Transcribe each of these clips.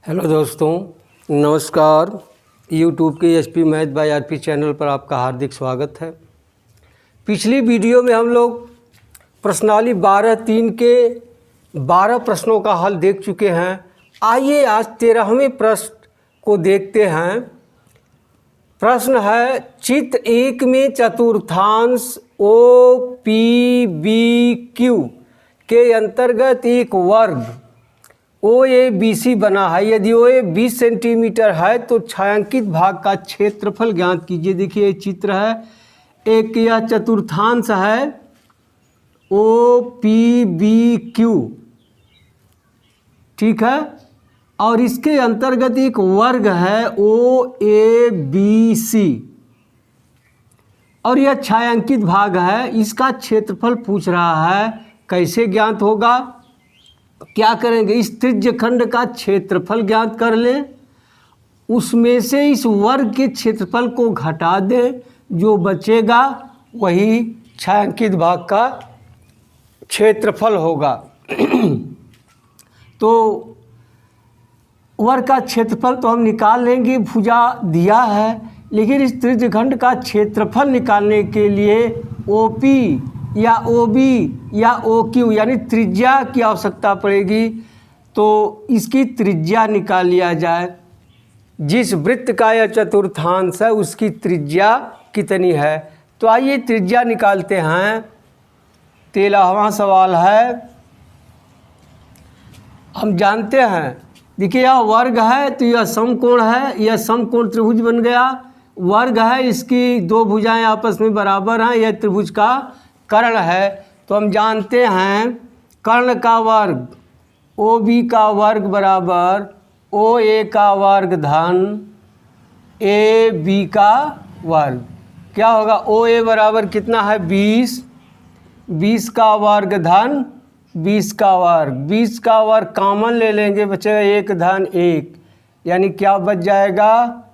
Hello दोस्तों, नमस्कार। YouTube के HP math by RP channel पर आपका हार्दिक स्वागत है। पिछली वीडियो में हम लोग प्रश्नावली 12(3) के 12 प्रश्नों का हल देख चुके हैं। आइए आज 13वें प्रश्न को देखते हैं। प्रश्न है, चित्र 1 में चतुर्थांश OPBQ के अंतर्गत एक वर्ग OABC बना है। यदि OA 20 सेंटीमीटर है तो छायांकित भाग का क्षेत्रफल ज्ञात कीजिए। देखिए ये चित्र है, एक यह चतुर्थांश है OPBQ, ठीक है, और इसके अंतर्गत एक वर्ग है OABC और यह छायांकित भाग है। इसका क्षेत्रफल पूछ रहा है, कैसे ज्ञात होगा? क्या करेंगे, इस त्रिज्यखंड का क्षेत्रफल ज्ञात कर लें, उसमें से इस वर्ग के क्षेत्रफल को घटा दें, जो बचेगा वही छायांकित भाग का क्षेत्रफल होगा। तो वर्ग का क्षेत्रफल तो हम निकाल लेंगे, भुजा दिया है, लेकिन इस त्रिज्यखंड का क्षेत्रफल निकालने के लिए OP या OB या OQ यानी त्रिज्या की आवश्यकता पड़ेगी। तो इसकी त्रिज्या निकाल लिया जाए। जिस वृत्त का यह चतुर्थांश है उसकी त्रिज्या कितनी है? तो आइए त्रिज्या निकालते हैं। 13वां सवाल है, हम जानते हैं, देखिए यह वर्ग है तो यह समकोण है, यह समकोण त्रिभुज बन गया। वर्ग है, इसकी दो भुजाएं आपस में बराबर हैं, यह त्रिभुज का कर्ण है। तो हम जानते हैं कर्ण का वर्ग OB का वर्ग बराबर OA का वर्ग धन AB का वर्ग। क्या होगा? OA बराबर कितना है? 20। 20 का वर्ग धन 20 का वर्ग। 20 का वर्ग कॉमन ले लेंगे, बचेगा 1 धन 1, यानी क्या बच जाएगा?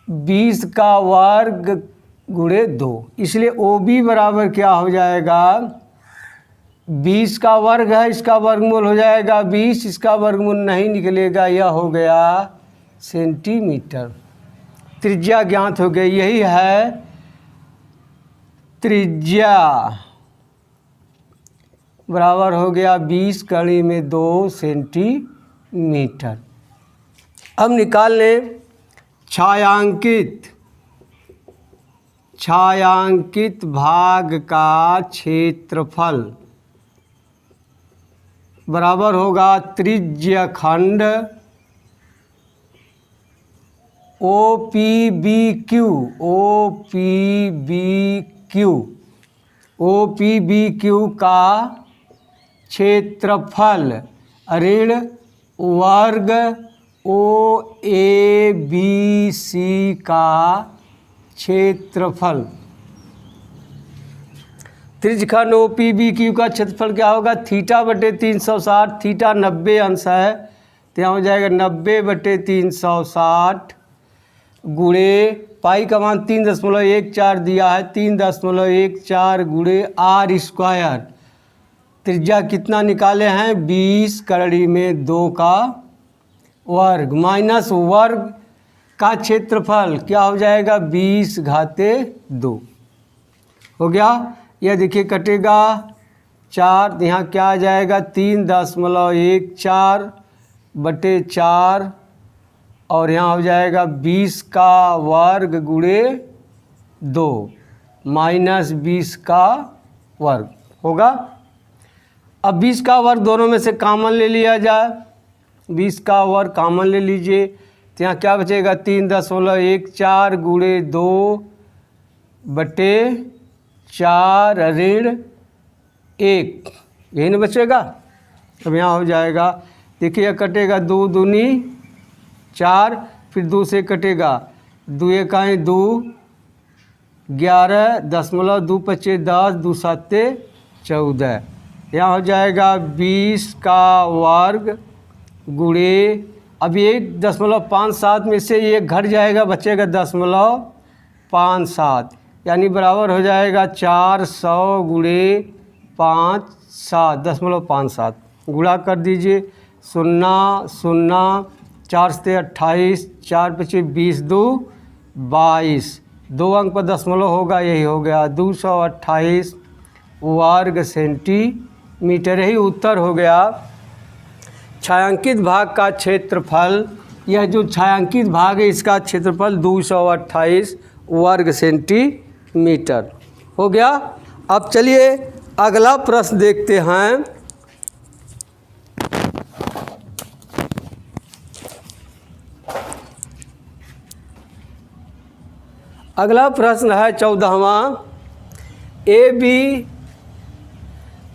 20 का वर्ग गुणे 2। इसलिए OB बराबर क्या हो जाएगा? 20 का वर्ग है, इसका वर्गमूल हो जाएगा 20, इसका वर्गमूल नहीं निकलेगा, यह हो गया सेंटीमीटर। त्रिज्या ज्ञात हो गई, यही है त्रिज्या बराबर हो गया 20 कड़ी में 2 सेंटीमीटर। अब निकाल लें छायांकित भाग का क्षेत्रफल बराबर होगा त्रिज्यखंड OPBQ का क्षेत्रफल ऋण वर्ग OABC का क्षेत्रफल। त्रिज्यखंड OPBQ का क्षेत्रफल क्या होगा? θ/360, थीटा 90 अंश है तो यहाँ हो जाएगा 90/360 गुणे पाई का मान 3.14 दिया है, 3.14 गुणे R स्क्वायर। त्रिज्या कितना निकाले हैं? 20 कड़ी में 2 का वर्ग माइनस वर्ग का क्षेत्रफल क्या हो जाएगा? 20 घाते 2 हो गया। यह देखिए कटेगा 4, यहाँ क्या आ जाएगा? 3.14/4 और यहाँ हो जाएगा 20 का वर्ग गुणे 2 माइनस 20 का वर्ग होगा। अब 20 का वर्ग दोनों में से कॉमन ले लिया जाए, 20 का वर्ग कॉमन ले लीजिए तो यहाँ क्या बचेगा? 3.14 गुणे 2/4 ऋण 1, यही ना बचेगा। अब यहाँ हो जाएगा, देखिए यह कटेगा 2 दूनी 4, फिर 2 से कटेगा 2 1 2, 11 दशमलव 2 25 10, 2 7 14। यहाँ हो जाएगा 20 का वर्ग गुणे, अब 1.57 में से ये घट जाएगा, बचेगा 0.57, यानी बराबर हो जाएगा 400 गुणे 5 7 0.57। गुणा कर दीजिए, 0 0 4 से 28, 4 पचे 20, 2 22, 2 अंक पर दशमलव होगा, यही हो गया 228 वर्ग सेंटीमीटर। यही उत्तर हो गया। छायांकित भाग का क्षेत्रफल, यह जो छायांकित भाग है इसका क्षेत्रफल 228 वर्ग सेंटीमीटर हो गया। अब चलिए अगला प्रश्न देखते हैं। अगला प्रश्न है 14वां। AB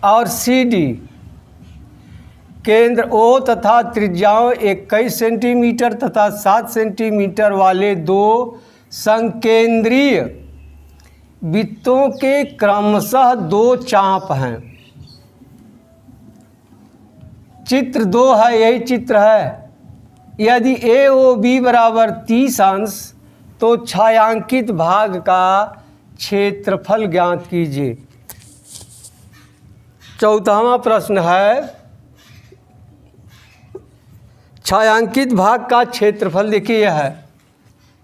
और CD केंद्र O तथा त्रिज्याओं 21 सेंटीमीटर तथा 7 सेंटीमीटर वाले दो संकेंद्रीय वृत्तों के क्रमशः दो चाप हैं। चित्र 2 है, यही चित्र है। यदि AOB बराबर 30 अंश तो छायांकित भाग का क्षेत्रफल ज्ञात कीजिए। 14वां प्रश्न है छायांकित भाग का क्षेत्रफल। देखिए यह है,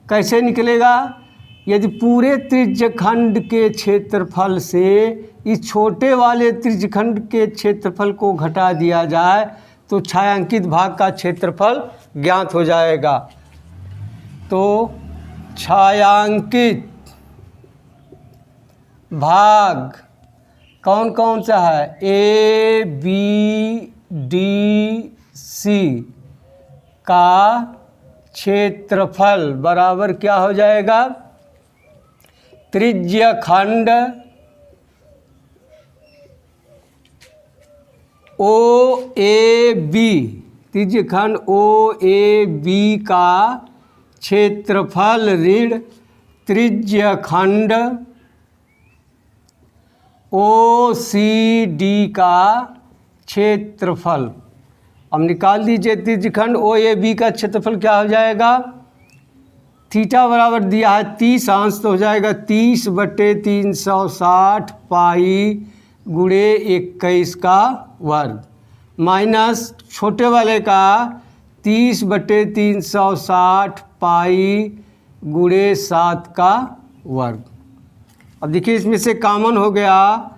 कैसे निकलेगा। यदि पूरे त्रिज्यखंड के क्षेत्रफल से इस छोटे वाले त्रिज्यखंड के क्षेत्रफल को घटा दिया जाए तो छायांकित भाग का क्षेत्रफल ज्ञात हो जाएगा। तो छायांकित भाग कौन कौन सा है, ABDC का क्षेत्रफल बराबर क्या हो जाएगा, त्रिज्यखंड OAB, त्रिज्यखंड OAB का क्षेत्रफल ऋण त्रिज्यखंड OCD का क्षेत्रफल। अब निकाल दीजिए त्रिज्यखंड OAB का क्षेत्रफल क्या हो जाएगा। थीटा बराबर दिया है 30 अंश, तो हो जाएगा 30/360 पाई गुणे 21 का वर्ग, माइनस छोटे वाले का 30/360 पाई गुणे 7 का वर्ग। अब देखिए इसमें से कॉमन हो गया,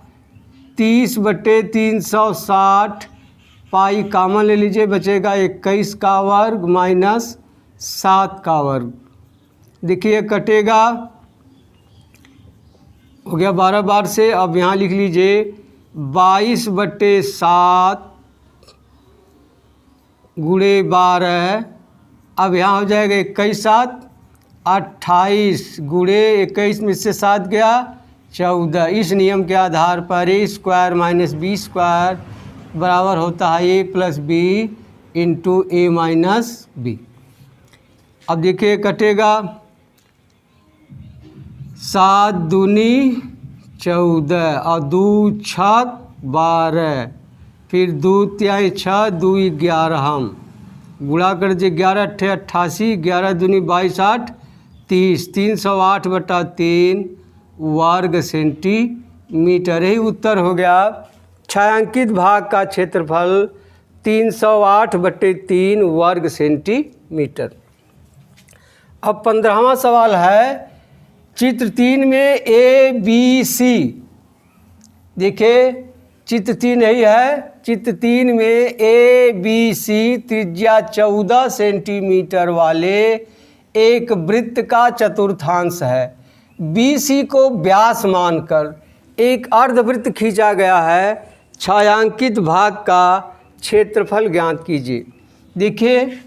30/360 पाई कॉमन ले लीजिए, बचेगा 21 का वर्ग माइनस 7 का वर्ग। देखिए कटेगा, हो गया 12 बार से। अब यहाँ लिख लीजिए 22/7 गुणे 12, अब यहाँ हो जाएगा 21/7 28 गुणे 21 में से 7 गया 14। इस नियम के आधार पर A square minus B square बराबर होता है A plus B into A minus B। अब देखिए कटेगा 7 दूनी 14 और 2 6 12, फिर 2 तिहाई 6 2 11, हम गुणा कर दीजिए 11 अट्ठे 88, 11 दूनी 22 8 30, 308/3 वर्ग सेंटीमीटर। यही उत्तर हो गया। छायांकित भाग का क्षेत्रफल 308/3 वर्ग सेंटीमीटर। अब 15वां सवाल है चित्र 3 में ABC। देखिए चित्र 3 यही है। चित्र 3 में ABC त्रिज्या 14 सेंटीमीटर वाले एक वृत्त का चतुर्थांश है। BC को व्यास मानकर एक अर्धवृत्त खींचा गया है। छायांकित भाग का क्षेत्रफल ज्ञात कीजिए। देखिए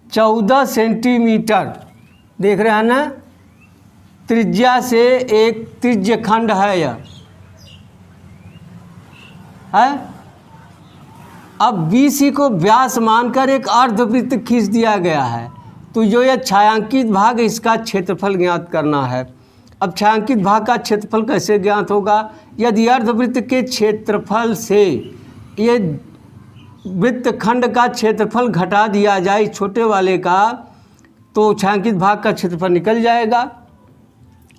14 सेंटीमीटर देख रहे हैं ना, त्रिज्या से एक त्रिज्यखंड है यह है। अब BC को व्यास मानकर एक अर्धवृत्त खींच दिया गया है, तो जो यह छायांकित भाग है इसका क्षेत्रफल ज्ञात करना है। अब छायांकित भाग का क्षेत्रफल कैसे ज्ञात होगा। यदि अर्धवृत्त के क्षेत्रफल से ये वृत्तखंड का क्षेत्रफल घटा दिया जाए छोटे वाले का, तो छायांकित भाग का क्षेत्रफल निकल जाएगा।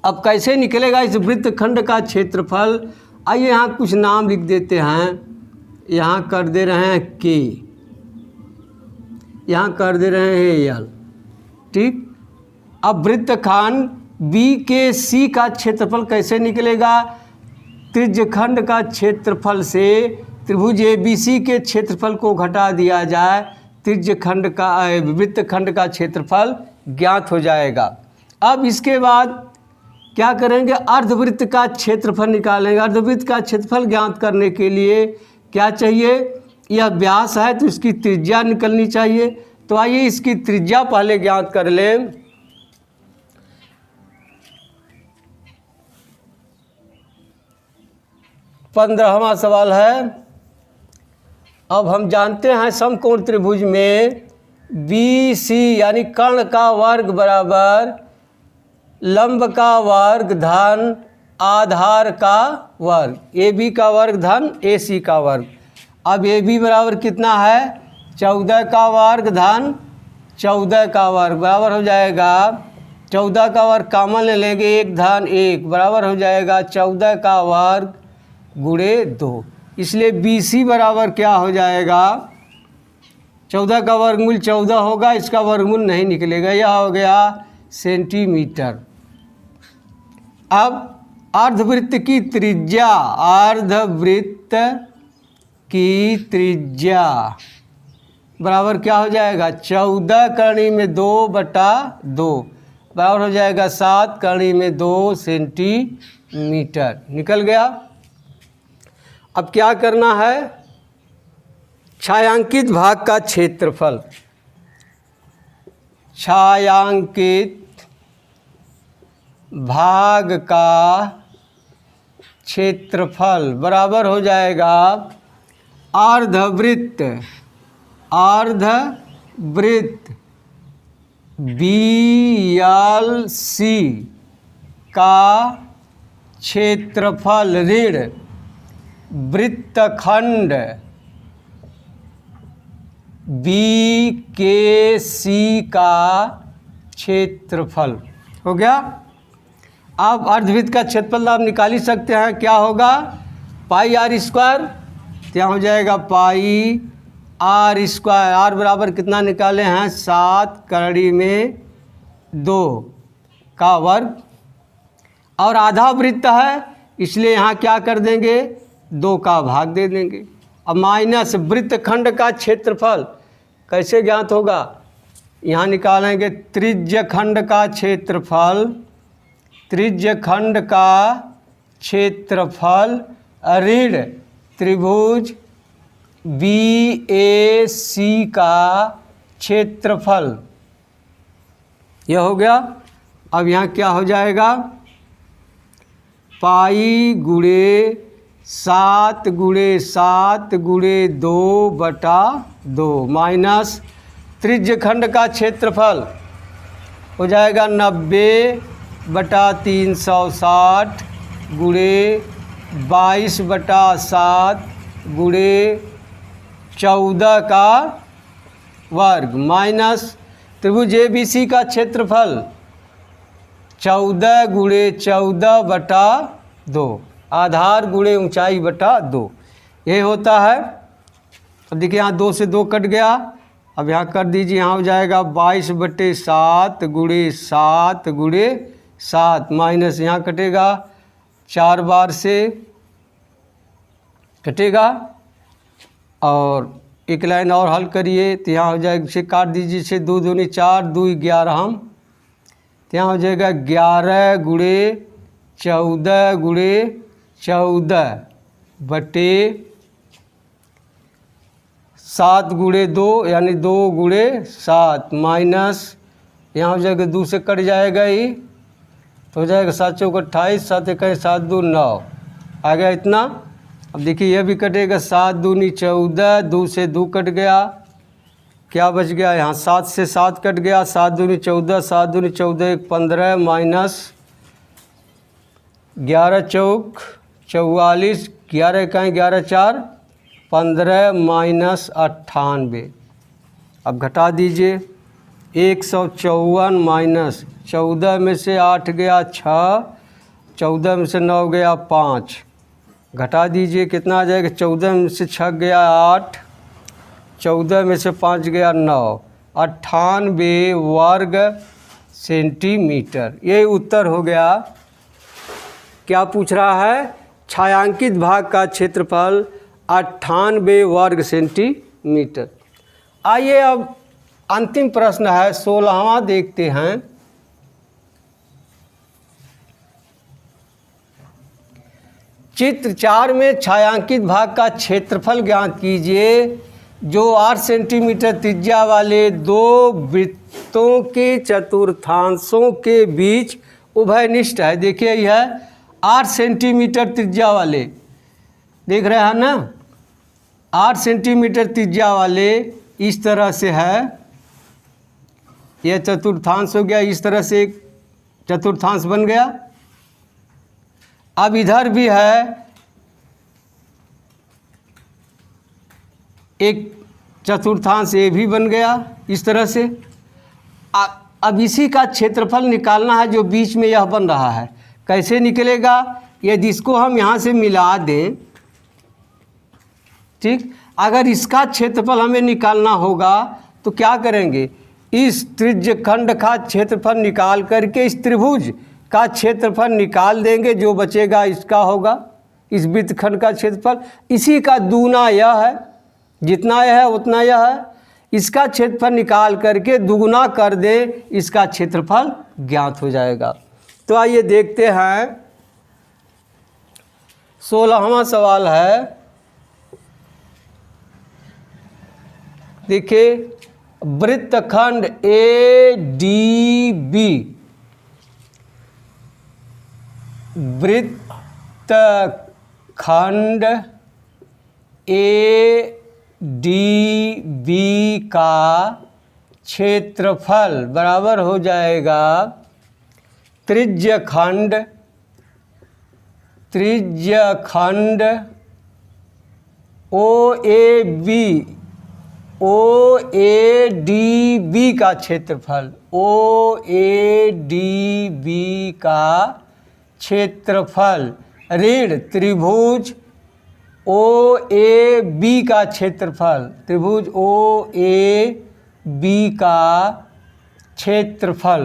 अब कैसे निकलेगा इस वृत्तखंड का क्षेत्रफल। आइए यहाँ कुछ नाम लिख देते हैं। यहाँ कर दे रहे हैं K। यहाँ कर दे रहे हैं एल। ठीक, अब वृत्तखंड बी के सी का क्षेत्रफल कैसे निकलेगा? त्रिज्यखंड का क्षेत्रफल से त्रिभुज ABC के क्षेत्रफल को घटा दिया जाए, त्रिज्यखंड का वृत्तखंड का क्षेत्रफल ज्ञात हो जाएगा। अब इसके बाद क्या करेंगे? अर्धवृत्त का क्षेत्रफल निकालेंगे। अर्धवृत्त का क्षेत्रफल ज्ञात करने के लिए क्या चाहिए? यह व्यास है तो इसकी त्रिज्या निकलनी चाहिए। तो आइए इसकी त्रिज्या पहले ज्ञात कर लें। पंद्रहवां सवाल है। अब हम जानते हैं समकोण त्रिभुज में BC यानी कर्ण का वर्ग बराबर लंब का वर्ग धन आधार का वर्ग, AB का वर्ग धन AC का वर्ग। अब AB बराबर कितना है? 14 का वर्ग धन 14 का वर्ग बराबर हो जाएगा 14 का वर्ग कॉमन ले लेंगे, 1 धन 1 बराबर हो जाएगा 14 का वर्ग गुणे 2। इसलिए BC बराबर क्या हो जाएगा? 14 का वर्गमूल 14 होगा, इसका वर्गमूल नहीं निकलेगा, यह हो गया सेंटीमीटर। अब अर्धवृत्त की त्रिज्या, अर्धवृत्त की त्रिज्या बराबर क्या हो जाएगा? 14 करणी में 2/2 बराबर हो जाएगा 7 करणी में 2 सेंटीमीटर। निकल गया। अब क्या करना है? छायांकित भाग का क्षेत्रफल, छायांकित भाग का क्षेत्रफल बराबर हो जाएगा अर्धवृत्त BLC का क्षेत्रफल ऋण वृत्तखंड BKC का क्षेत्रफल। हो गया। अब अर्धवृत्त का क्षेत्रफल आप निकाल ही सकते हैं। क्या होगा? पाई आर स्क्वायर, क्या हो जाएगा? पाई आर स्क्वायर। आर बराबर कितना निकाले हैं? 7 करणी में 2 का वर्ग। और आधा वृत्त है इसलिए यहाँ क्या कर देंगे? 2 का भाग दे देंगे। अब माइनस वृत्तखंड का क्षेत्रफल कैसे ज्ञात होगा? यहाँ निकालेंगे त्रिज्यखंड का क्षेत्रफल, त्रिज्यखंड का क्षेत्रफल ऋण त्रिभुज BAC का क्षेत्रफल। यह हो गया। अब यहाँ क्या हो जाएगा? पाई गुणे 7 गुणे 7 गुणे 2/2 माइनस त्रिज्यखंड का क्षेत्रफल हो जाएगा 90/360 गुणे 22/7 गुणे 14 का वर्ग माइनस त्रिभुज ABC का क्षेत्रफल 14 गुणे 14/2 आधार गुणे ऊंचाई बटा 2 ये होता है। अब देखिए यहाँ 2 से 2 कट गया। अब यहाँ कर दीजिए, यहाँ हो जाएगा 22/7 गुणे 7 गुणे 7 माइनस यहाँ कटेगा 4 बार से कटेगा। और एक लाइन और हल करिए तो यहाँ हो जाएगा, इसे काट दीजिए, इसे 2 दूनी 4 2 11 हम तो यहाँ हो जाएगा 11 गुणे 14 गुणे 14 बटे 7 गुणे 2 यानी 2 गुणे 7 माइनस यहाँ हो जाएगा 2 से कट जाएगा ही तो हो जाएगा 7 चौक 28 7 इक्कीस 7 2 9 आ गया इतना। अब देखिए यह भी कटेगा 7 दूनी 14 2 से 2 कट गया, क्या बच गया यहाँ 7 से 7 कट गया 7 दूनी 14 7 दूनी 14 1 15 माइनस 11 चौक 44 11 इकाई 11 4 15 माइनस 98। अब घटा दीजिए 154 माइनस 14 में से 8 गया 6 14 में से 9 गया 5 घटा दीजिए कितना आ जाएगा 14 में से 6 गया 8 14 में से 5 गया 9 98 वर्ग सेंटीमीटर। ये उत्तर हो गया। क्या पूछ रहा है? छायांकित भाग का क्षेत्रफल 98 वर्ग सेंटीमीटर। आइए अब अंतिम प्रश्न है 16वां देखते हैं। चित्र 4 में छायांकित भाग का क्षेत्रफल ज्ञात कीजिए जो 8 सेंटीमीटर त्रिज्या वाले दो वृत्तों के चतुर्थांशों के बीच उभयनिष्ठ है। देखिए यह 8 सेंटीमीटर त्रिज्या वाले, देख रहे हैं ना, 8 सेंटीमीटर त्रिज्या वाले इस तरह से है। यह चतुर्थांश हो गया, इस तरह से एक चतुर्थांश बन गया। अब इधर भी है एक चतुर्थांश, ये भी बन गया इस तरह से। अब इसी का क्षेत्रफल निकालना है जो बीच में यह बन रहा है। कैसे निकलेगा? यदि इसको हम यहाँ से मिला दें, ठीक, अगर इसका क्षेत्रफल हमें निकालना होगा तो क्या करेंगे? इस त्रिज्य खंड का क्षेत्रफल निकाल करके इस त्रिभुज का क्षेत्रफल निकाल देंगे, जो बचेगा इसका होगा, इस वृत्तखंड का क्षेत्रफल। इसी का दूना यह है, जितना यह है उतना यह है। इसका क्षेत्रफल निकाल करके दुगुना कर दे, इसका क्षेत्रफल ज्ञात हो जाएगा। तो आइए देखते हैं 16वां सवाल है। देखिए वृत्तखंड ADB, वृत्तखंड ADB का क्षेत्रफल बराबर हो जाएगा त्रिज्यखंड OADB का क्षेत्रफल, OADB का क्षेत्रफल ऋण त्रिभुज OAB का क्षेत्रफल, त्रिभुज OAB का क्षेत्रफल।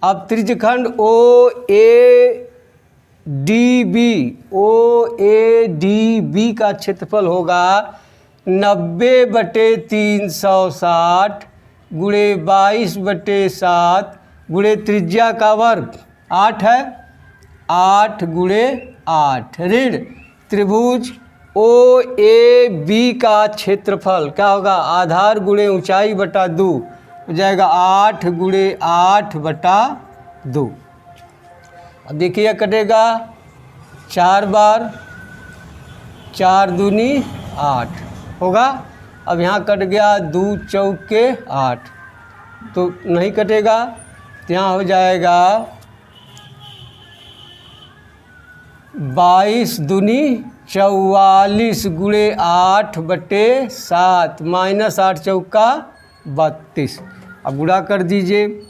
अब त्रिज्यखंड OADB का क्षेत्रफल होगा 90/360 गुणे 22/7 गुणे त्रिज्या का वर्ग 8 है, 8 गुणे 8 ऋण त्रिभुज OAB का क्षेत्रफल क्या होगा? आधार गुणे ऊंचाई बटा 2 हो जाएगा 8 गुणे 8/2। अब देखिए कटेगा 4 बार, 4 दूनी 8 होगा। अब यहाँ कट गया 2 चौके 8, तो नहीं कटेगा, तो यहाँ हो जाएगा 22 दूनी 44 गुणे 8/7 माइनस 8 चौका 32। अब गुणा कर दीजिए,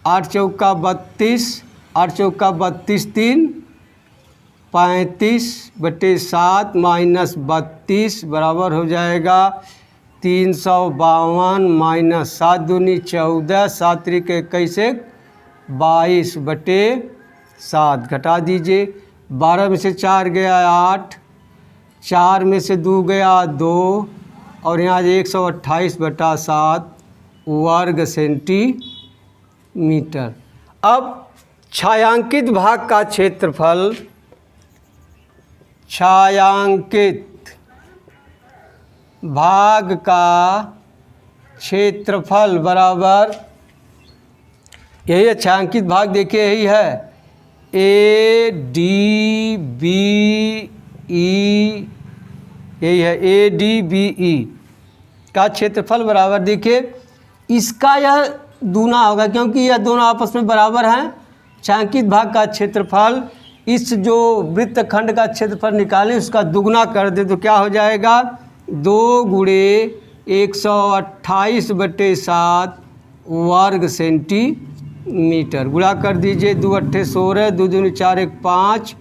8 चौका 32, 8 चौका 32 3 35/7 माइनस 32 बराबर हो जाएगा 352 माइनस 7 दूनी 14, 7 त्रिक 21 22/7 घटा दीजिए। 12 में से 4 गया 8, 4 में से 2 गया 2 और यहाँ 128/7 वर्ग सेंटीमीटर। अब छायांकित भाग का क्षेत्रफल, छायांकित भाग का क्षेत्रफल बराबर, यही है छायांकित भाग, देखिए यही है ADBE, यही है ADBE का क्षेत्रफल बराबर, देखिए इसका यह दूना होगा क्योंकि यह दोनों आपस में बराबर हैं। छायांकित भाग का क्षेत्रफल इस जो वृत्तखंड का क्षेत्रफल निकालें उसका दुगना कर दे तो क्या हो जाएगा? 2 गुणे 128/7 वर्ग सेंटीमीटर। गुणा कर दीजिए, 2 8 16, 2 दूनी 4 1 5,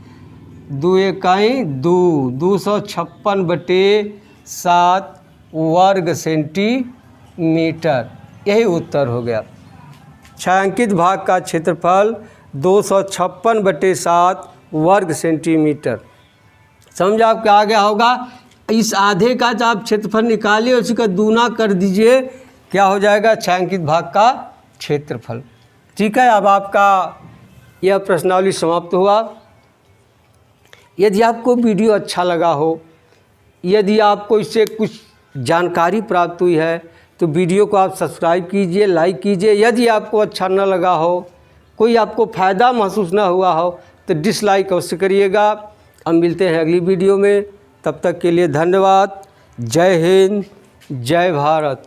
2 1 2, 256/7 वर्ग सेंटीमीटर। यही उत्तर हो गया। छायांकित भाग का क्षेत्रफल 256/7 वर्ग सेंटीमीटर। समझ आपके आ गया होगा। इस आधे का जो आप क्षेत्रफल निकालिए उसी का दूना कर दीजिए, क्या हो जाएगा? छायांकित भाग का क्षेत्रफल। ठीक है, अब आपका यह प्रश्नावली समाप्त हुआ। यदि आपको वीडियो अच्छा लगा हो, यदि आपको इससे कुछ जानकारी प्राप्त हुई है तो वीडियो को आप सब्सक्राइब कीजिए, लाइक कीजिए। यदि आपको अच्छा न लगा हो, कोई आपको फ़ायदा महसूस न हुआ हो तो डिसलाइक अवश्य करिएगा। अब मिलते हैं अगली वीडियो में, तब तक के लिए धन्यवाद। जय हिंद, जय भारत।